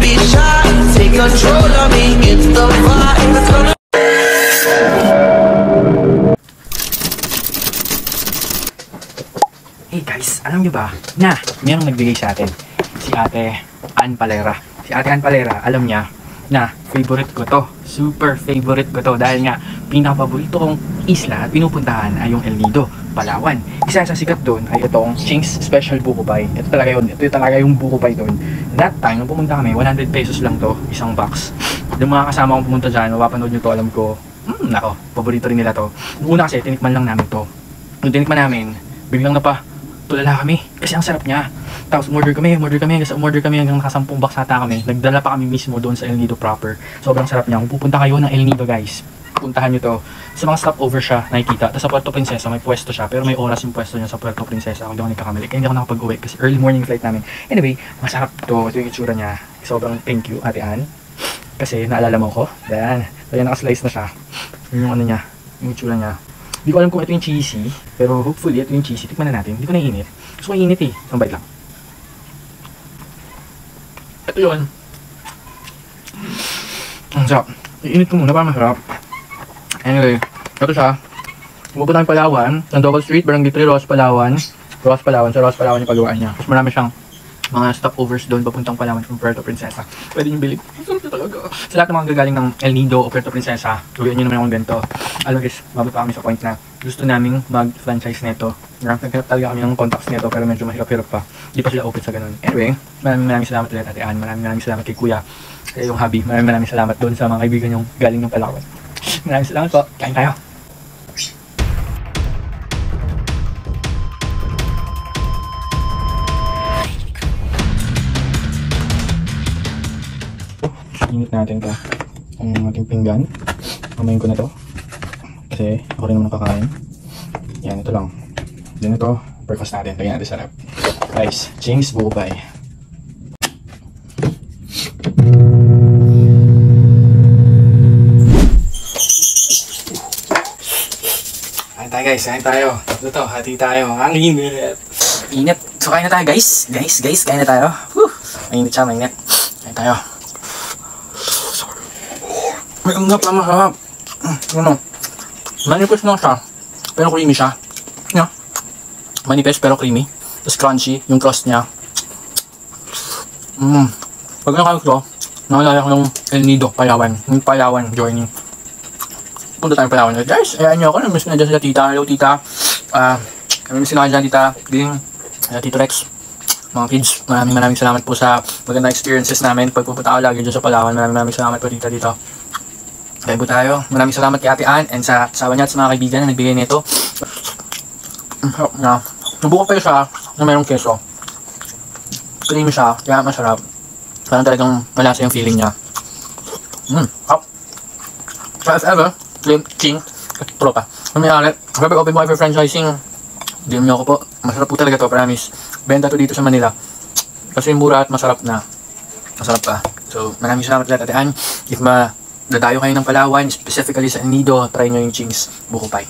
be shy. Take control of me, it's the vibe that's gonna. Hey guys, alam nyo ba na mayroong nagbigay sa atin, si Ate Ann Palera. Si Ate Ann Palera, alam niya na favorite ko to, super favorite ko to, dahil nga pinakapaborito kong isla at pinupuntahan ay yung El Nido, Palawan. Isa sa sikat doon ay itong Ching's Special Buko Pie. Ito talaga yun, ito talaga yung Buko Pie doon. That time, nung pumunta kami, 100 pesos lang to, isang box. Yung mga kasama kong pumunta dyan, mapapanood nyo to, alam ko, nako, paborito rin nila to. Noong una kasi, tinikman lang namin to. Nung tinikman namin, biglang na pa, tulala kami kasi ang sarap niya. Tapos umorder kami hanggang naka-10 box ata kami. Nagdala pa kami mismo doon sa El Nido proper. Sobrang sarap niya. Kung pupunta kayo ng El Nido guys, puntahan nyo to. Sa mga stopover siya nakikita. Tapos sa Puerto Princesa may pwesto siya, pero may oras yung pwesto niya sa Puerto Princesa kung di ako nagkakamali. Kaya hindi ako nakapag-uwi kasi early morning flight namin. Anyway, masarap to. Ito yung itsura niya. Sobrang thank you Ate Ann kasi naalala mo ko. Ayan, naka-slice na siya. Yun yung ano niya, yung itsura niya. Hindi ko alam kung ito yung cheesy, pero hopefully ito yung cheesy. Tikman na natin. Hindi ko naiinit. Gusto ko mainit eh. Isang bite lang. Ito yun. Ang sarap. Iinit ko muna para masarap. Anyway, ito siya. Pupunta tayong Palawan. Sa Double Street, Barangay 3, Ross Palawan. Ross Palawan. Sa Ross Palawan yung pagawaan niya. Tapos marami siyang mga stopovers doon papuntang Palawan from Puerto Princesa. Pwede nyo bilhin. Sarap na talaga. Sa lahat ng mga gagaling ng El Nido o Puerto Princesa, tuloy nyo naman akong ganito. Alam guys, mabot pa kami sa point na gusto naming mag-franchise nito. Naghanap talaga kami ng contacts nito pero medyo mahirap-hirap pa. Hindi pa sila open sa ganun. Anyway, maraming salamat ulit Ate Ann. Maraming salamat kay Kuya. Sa iyong hubby. Maraming salamat doon sa mga kaibigan yung galing ng Palawan. Maraming salamat po. Kain tayo. Init natin to ang ating pinggan. Mamayin ko na to kasi ako rin naman nakakain. Yan, ito lang. Then ito, breakfast natin. Lagyan natin sarap. Guys, Ching's Buko Pie. Kain tayo guys, kain tayo. Ito, hati tayo. Ang init. Init. So kain na tayo guys. Guys, kain na tayo. Mainit siya, mainit. Kain tayo. May unggap na masarap. Ano? Manipis lang siya. Pero creamy siya. Yeah. Manipis pero creamy. Tapos crunchy. Yung crust niya. Pag nakakain ko, nakalala ko ng El Nido, Palawan. Yung Palawan journey. Punta tayong Palawan. Guys, ayan nyo ako. Namiss ko na dyan sila tita. Hello tita. Namiss ko na dyan tita. Ding. Tito Rex. Mga kids, maraming salamat po sa magandang experiences namin. Pagpupunta ako lagi dyan sa Palawan. Maraming salamat po tita dito. Kaya po tayo. Maraming salamat kay Ate Ann and sa asawa niya at sa mga kaibigan na nagbigay nito. Nabuko pa siya na mayroong keso. Creamy siya, kaya masarap. Parang talagang malasa yung feeling niya. Hop. So if ever, King, tropa. Kung may alit, kapag open mo for franchising, DM nyo ako po. Masarap po talaga to, promise. Benta to dito sa Manila. Kasi mura at masarap na. Masarap pa. So maraming salamat ulit Ate Ann. If dadayo kayo ng Palawan, specifically sa El Nido, try nyo yung Ching's Buko Pie.